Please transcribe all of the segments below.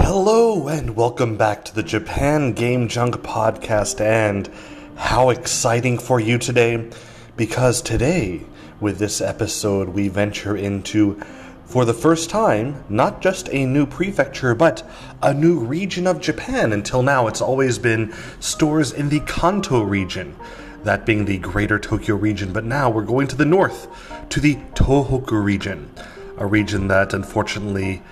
Hello and welcome back to the Japan Game Junk podcast, and how exciting for you today, because today with this episode we venture into, for the first time, not just a new prefecture but a new region of Japan. Until now it's always been stores in the Kanto region, that being the greater Tokyo region, but now we're going to the north, to the Tohoku region, a region that unfortunately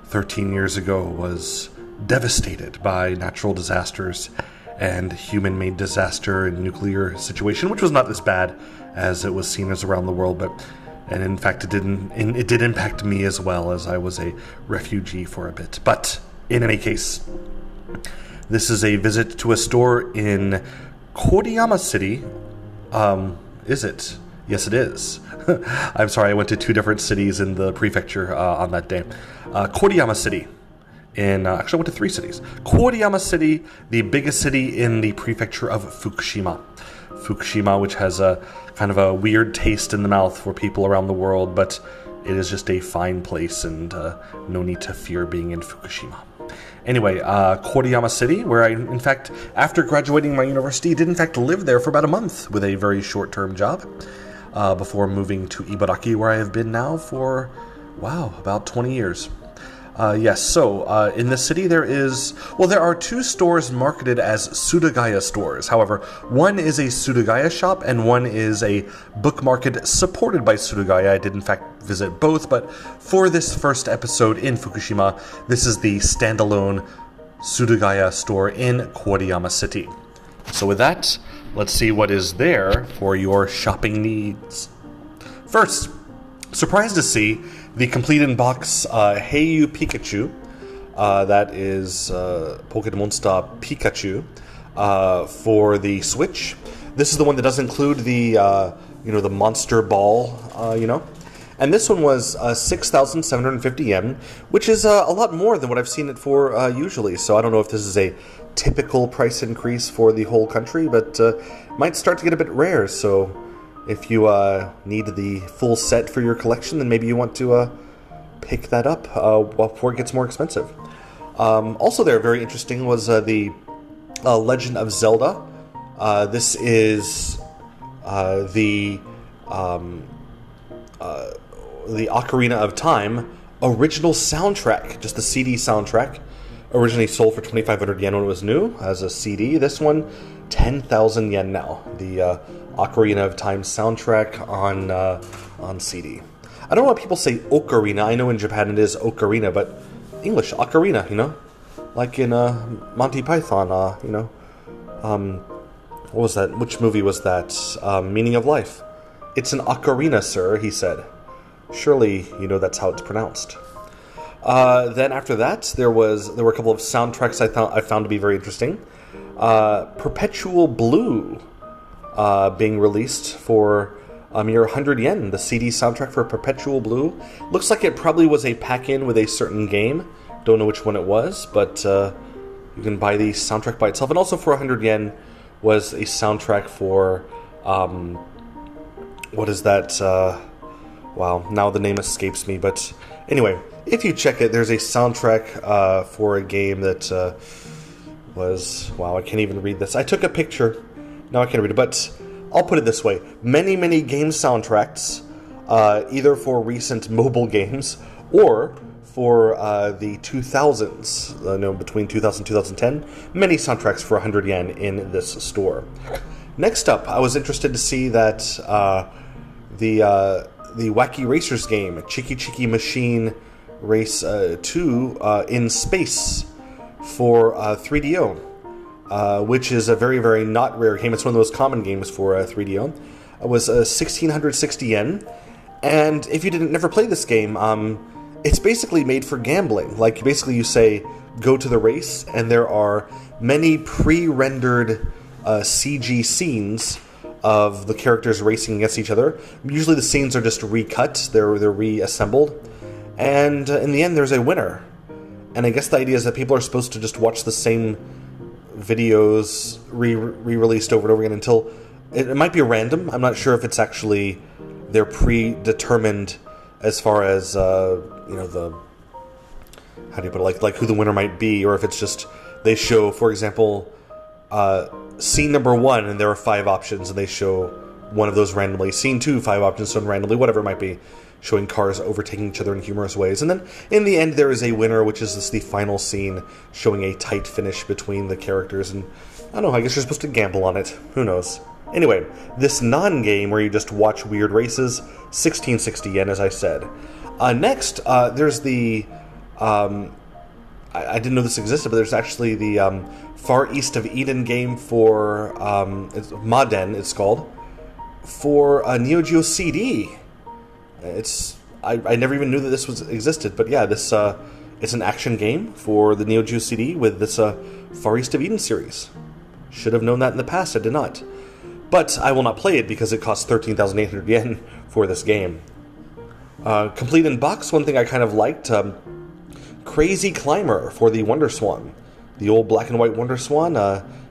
13 years ago was devastated by natural disasters and human-made disaster and nuclear situation, which was not as bad as it was seen as around the world, and in fact it did impact me as well, as I was a refugee for a bit. But in any case, this is a visit to a store in Koriyama City. Is it? Yes, it is. I'm sorry, I went to two different cities in the prefecture on that day. Koriyama City. Actually, I went to three cities. Koriyama City, the biggest city in the prefecture of Fukushima. Fukushima, which has a kind of a weird taste in the mouth for people around the world, but it is just a fine place, and no need to fear being in Fukushima. Anyway, Koriyama City, where I, in fact, after graduating my university, did in fact live there for about a month with a very short-term job, before moving to Iwaki, where I have been now for, about 20 years. So in this city there are two stores marketed as Surugaya stores. However, one is a Surugaya shop and one is a book market supported by Surugaya. I did in fact visit both, but for this first episode in Fukushima, this is the standalone Surugaya store in Koriyama City. So with that, let's see what is there for your shopping needs. First, surprised to see the complete in-box Heiyu Pikachu. That is Pokemon Star Pikachu for the Switch. This is the one that does include the the Monster Ball, And this one was 6,750 yen, which is a lot more than what I've seen it for usually. So I don't know if this is a typical price increase for the whole country, but might start to get a bit rare. So if you need the full set for your collection, then maybe you want to pick that up before it gets more expensive. Also there, very interesting, was the Legend of Zelda. This is the Ocarina of Time original soundtrack, just the CD soundtrack. Originally sold for 2,500 yen when it was new as a CD. This one, 10,000 yen now. The Ocarina of Time soundtrack on CD. I don't know why people say ocarina. I know in Japan it is ocarina, but English, ocarina, like in Monty Python, what was that? Which movie was that? Meaning of Life. It's an ocarina, sir, he said. Surely you know that's how it's pronounced. Then after that, there were a couple of soundtracks I found to be very interesting. Perpetual Blue being released for a mere 100 yen. The CD soundtrack for Perpetual Blue. Looks like it probably was a pack-in with a certain game. Don't know which one it was, but you can buy the soundtrack by itself. And also for 100 yen was a soundtrack for, what is that? Now the name escapes me, but anyway, if you check it, there's a soundtrack for a game that I can't even read this. I took a picture. Now I can't read it, but I'll put it this way. Many, many game soundtracks, either for recent mobile games or for the 2000s, between 2000 and 2010. Many soundtracks for 100 yen in this store. Next up, I was interested to see that the Wacky Racers game, Chiki Chiki Machine Race 2 in space for 3DO, which is a very, very not rare game. It's one of those common games for 3DO. It was 1,660 yen, and if you never play this game, it's basically made for gambling. Like, basically you say, go to the race, and there are many pre-rendered CG scenes of the characters racing against each other. Usually the scenes are just recut, they're reassembled, and in the end there's a winner. And I guess the idea is that people are supposed to just watch the same videos re-released over and over again until it might be random. I'm not sure if it's actually they're predetermined as far as the how do you put it, like who the winner might be, or if it's just they show, for example, scene number 1 and there are 5 options and they show one of those randomly, scene 2, 5 options shown randomly, whatever it might be, showing cars overtaking each other in humorous ways. And then in the end there is a winner, which is the final scene showing a tight finish between the characters. And I don't know, I guess you're supposed to gamble on it, who knows. Anyway, this non-game where you just watch weird races, 1660 yen, as I said. Next, there's the I didn't know this existed, but there's actually the Far East of Eden game for it's Maden, it's called, for a Neo Geo CD. I never even knew that this existed, but yeah, this it's an action game for the Neo Geo CD with this Far East of Eden series. Should have known that in the past, I did not. But I will not play it because it costs 13,800 yen for this game. Complete in box, one thing I kind of liked, Crazy Climber for the Wonder Swan. The old black and white Wonder Swan.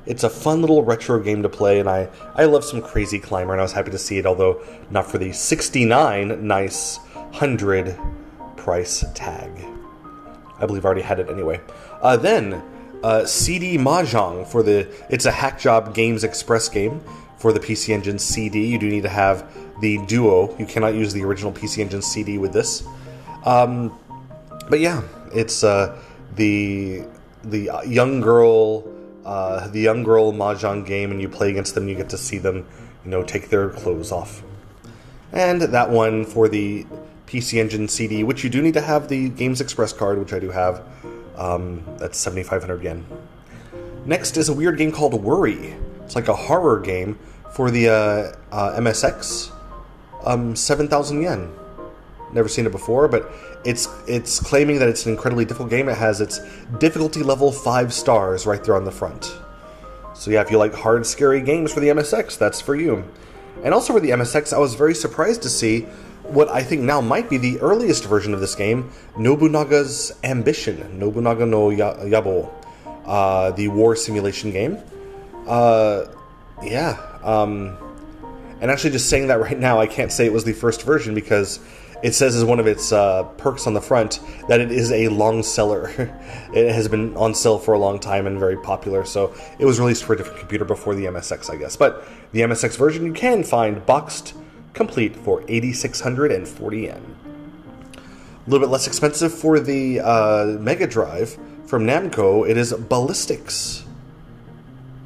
It's a fun little retro game to play, and I love some Crazy Climber, and I was happy to see it, although not for the 69 nice 100 price tag. I believe I already had it anyway. Then, CD Mahjong for it's a Hackjob Games Express game for the PC Engine CD. You do need to have the Duo. You cannot use the original PC Engine CD with this. But yeah, it's the young girl mahjong game, and you play against them. You get to see them, take their clothes off. And that one for the PC Engine CD, which you do need to have the Games Express card, which I do have. That's 7,500 yen. Next is a weird game called Worry. It's like a horror game for the MSX. 7,000 yen. Never seen it before, but it's claiming that it's an incredibly difficult game. It has its difficulty level 5 stars right there on the front. So yeah, if you like hard, scary games for the MSX, that's for you. And also for the MSX, I was very surprised to see what I think now might be the earliest version of this game, Nobunaga's Ambition, Nobunaga no Yabo, the war simulation game. And actually just saying that right now, I can't say it was the first version because it says as one of its perks on the front that it is a long seller. It has been on sale for a long time and very popular, so it was released for a different computer before the MSX, I guess. But the MSX version you can find boxed complete for 8,640 yen. A little bit less expensive for the Mega Drive from Namco. It is Ballistics.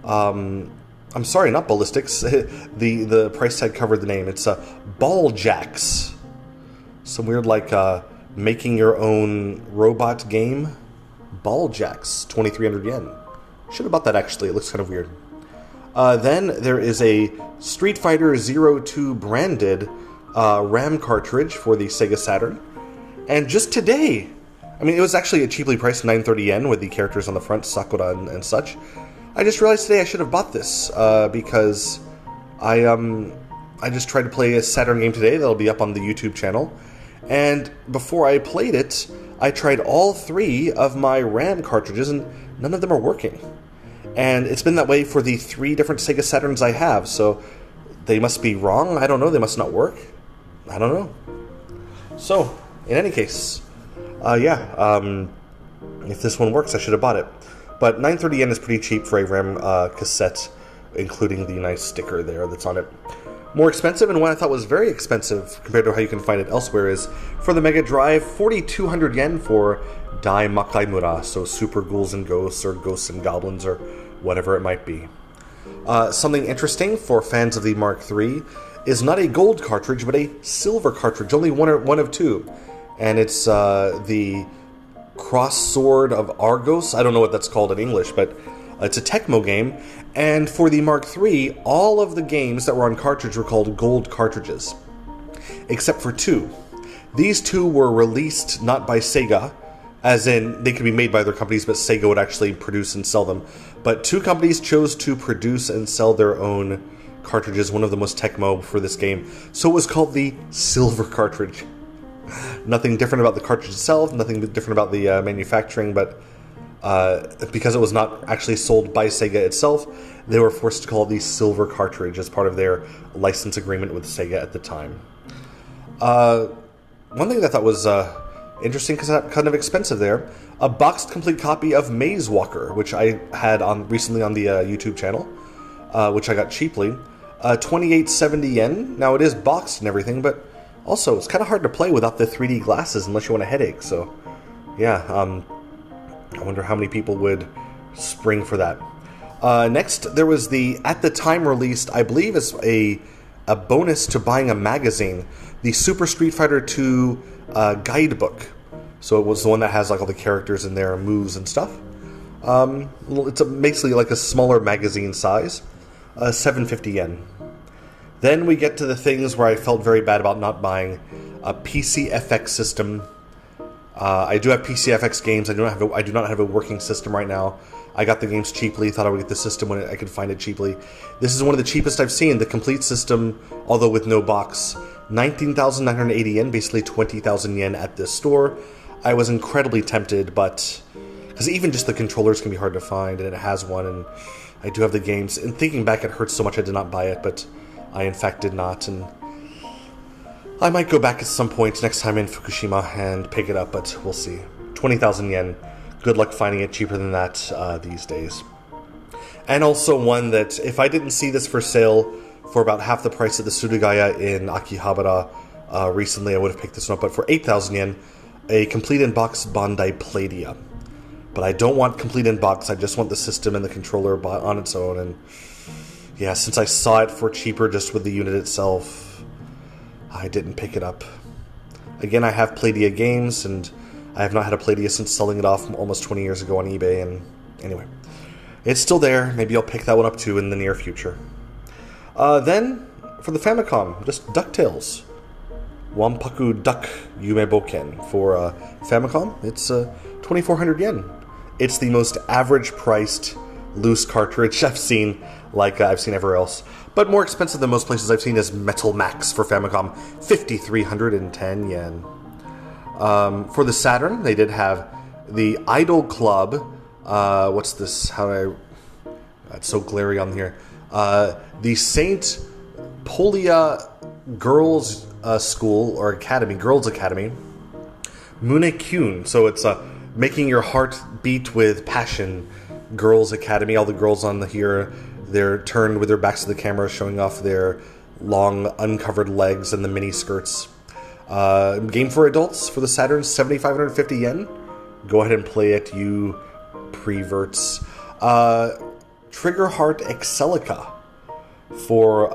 I'm sorry, not Ballistics. the price tag covered the name. It's Ball Jacks. Some weird making your own robot game. Ball Jacks, 2,300 yen. Should have bought that actually. It looks kind of weird. Then there is a Street Fighter 02 branded RAM cartridge for the Sega Saturn. And just today, it was actually a cheaply priced 930 yen with the characters on the front, Sakura and such. I just realized today I should have bought this because I just tried to play a Saturn game today that'll be up on the YouTube channel. And before I played it, I tried all 3 of my RAM cartridges and none of them are working. And it's been that way for the 3 different Sega Saturns I have, so they must be wrong. I don't know. They must not work. I don't know. So, in any case, if this one works, I should have bought it. But 930 yen is pretty cheap for a RAM cassette, including the nice sticker there that's on it. More expensive, and what I thought was very expensive compared to how you can find it elsewhere, is for the Mega Drive, 4,200 yen for Dai Makaimura, so Super Ghouls and Ghosts, or Ghosts and Goblins, or whatever it might be. Something interesting for fans of the Mark III is not a gold cartridge, but a silver cartridge, only one of 2. And it's the Cross Sword of Argos. I don't know what that's called in English, but it's a Tecmo game. And for the Mark III, all of the games that were on cartridge were called gold cartridges, except for 2. These 2 were released not by Sega, as in they could be made by other companies, but Sega would actually produce and sell them. But 2 companies chose to produce and sell their own cartridges. One of them was Tecmo for this game. So it was called the silver cartridge. Nothing different about the cartridge itself, nothing different about the manufacturing, but because it was not actually sold by Sega itself, they were forced to call it the silver cartridge as part of their license agreement with Sega at the time. One thing that I thought was Interesting because it's kind of expensive there. A boxed complete copy of Maze Walker, which I had recently on the YouTube channel, which I got cheaply. 2870 yen. Now it is boxed and everything, but also it's kind of hard to play without the 3D glasses unless you want a headache. So, yeah, I wonder how many people would spring for that. Next, there was the, at the time released, I believe it's a bonus to buying a magazine, the Super Street Fighter 2 guidebook. So it was the one that has like all the characters in there, moves and stuff. It's basically like a smaller magazine size, 750 yen. Then we get to the things where I felt very bad about not buying a PCFX system. I do have PCFX games. I do not have a working system right now. I got the games cheaply. Thought I would get the system when I could find it cheaply. This is one of the cheapest I've seen. The complete system, although with no box, 19,980 yen, basically 20,000 yen at this store. I was incredibly tempted, but because even just the controllers can be hard to find, and it has one, and I do have the games. And thinking back, it hurts so much I did not buy it, but I in fact did not, and I might go back at some point next time in Fukushima and pick it up, but we'll see. 20,000 yen. Good luck finding it cheaper than that these days. And also one that, if I didn't see this for sale for about half the price of the Surugaya in Akihabara recently, I would have picked this one up, but for 8,000 yen, a complete in-box Bandai Palladium. But I don't want complete in-box, I just want the system and the controller on its own, and yeah, since I saw it for cheaper just with the unit itself, I didn't pick it up. Again, I have Palladium games, and I have not had a Palladium since selling it off almost 20 years ago on eBay, and anyway. It's still there, maybe I'll pick that one up too in the near future. Then, for the Famicom, just DuckTales. Wampaku Duck Yume Boken for Famicom. It's 2,400 yen. It's the most average-priced loose cartridge I've seen, I've seen everywhere else. But more expensive than most places I've seen is Metal Max for Famicom, 5,310 yen. For the Saturn, they did have the Idol Club. What's this? It's so glary on here. The Saint Polia Girls School or Academy, Girls Academy. Mune-kyun. So it's making your heart beat with passion. Girls Academy. All the girls on here, they're turned with their backs to the camera, showing off their long uncovered legs and the mini skirts. Game for adults for the Saturn, 7,550 yen. Go ahead and play it, you preverts. Triggerheart Excelica for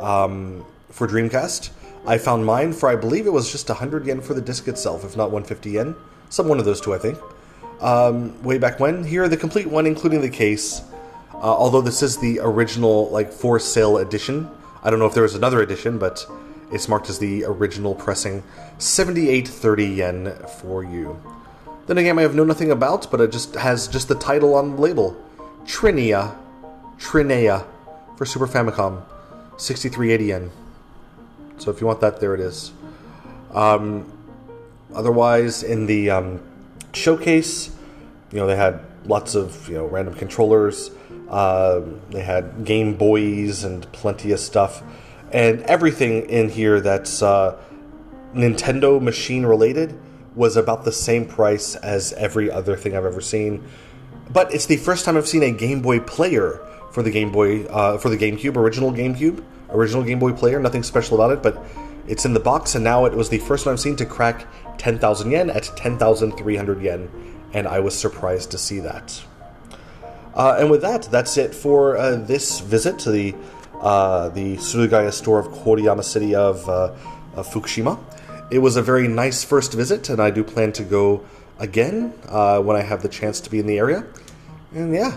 Dreamcast. I found mine for, I believe it was just 100 yen for the disc itself, if not 150 yen. One of those two, I think. Way back when. Here, the complete one, including the case. Although this is the original, for sale edition. I don't know if there was another edition, but it's marked as the original pressing. 7,830 yen for you. Then again, I have known nothing about, but it just has just the title on the label. Trinea for Super Famicom. 6,380 yen. So if you want that, there it is. Otherwise, in the showcase, they had lots of random controllers. They had Game Boys and plenty of stuff, and everything in here that's Nintendo machine related was about the same price as every other thing I've ever seen. But it's the first time I've seen a Game Boy player for the Game Boy, for the GameCube, original Game Boy player. Nothing special about it, but it's in the box, and now it was the first one I've seen to crack 10,000 yen at 10,300 yen, and I was surprised to see that. And with that, that's it for this visit to the Surugaya store of Koriyama city of Fukushima. It was a very nice first visit, and I do plan to go again when I have the chance to be in the area. And yeah,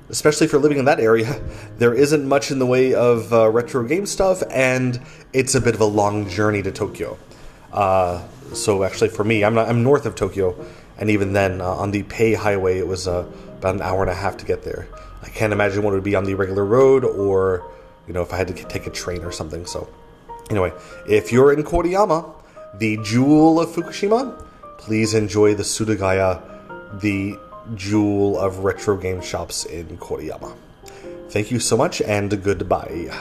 especially for living in that area, there isn't much in the way of retro game stuff, and it's a bit of a long journey to Tokyo. So actually for me, I'm north of Tokyo, and even then, on the Pei Highway, it was about an hour and a half to get there. I can't imagine what it would be on the regular road, or if I had to take a train or something. So anyway, if you're in Koriyama, the jewel of Fukushima, please enjoy the Surugaya, the jewel of retro game shops in Koriyama. Thank you so much, and goodbye.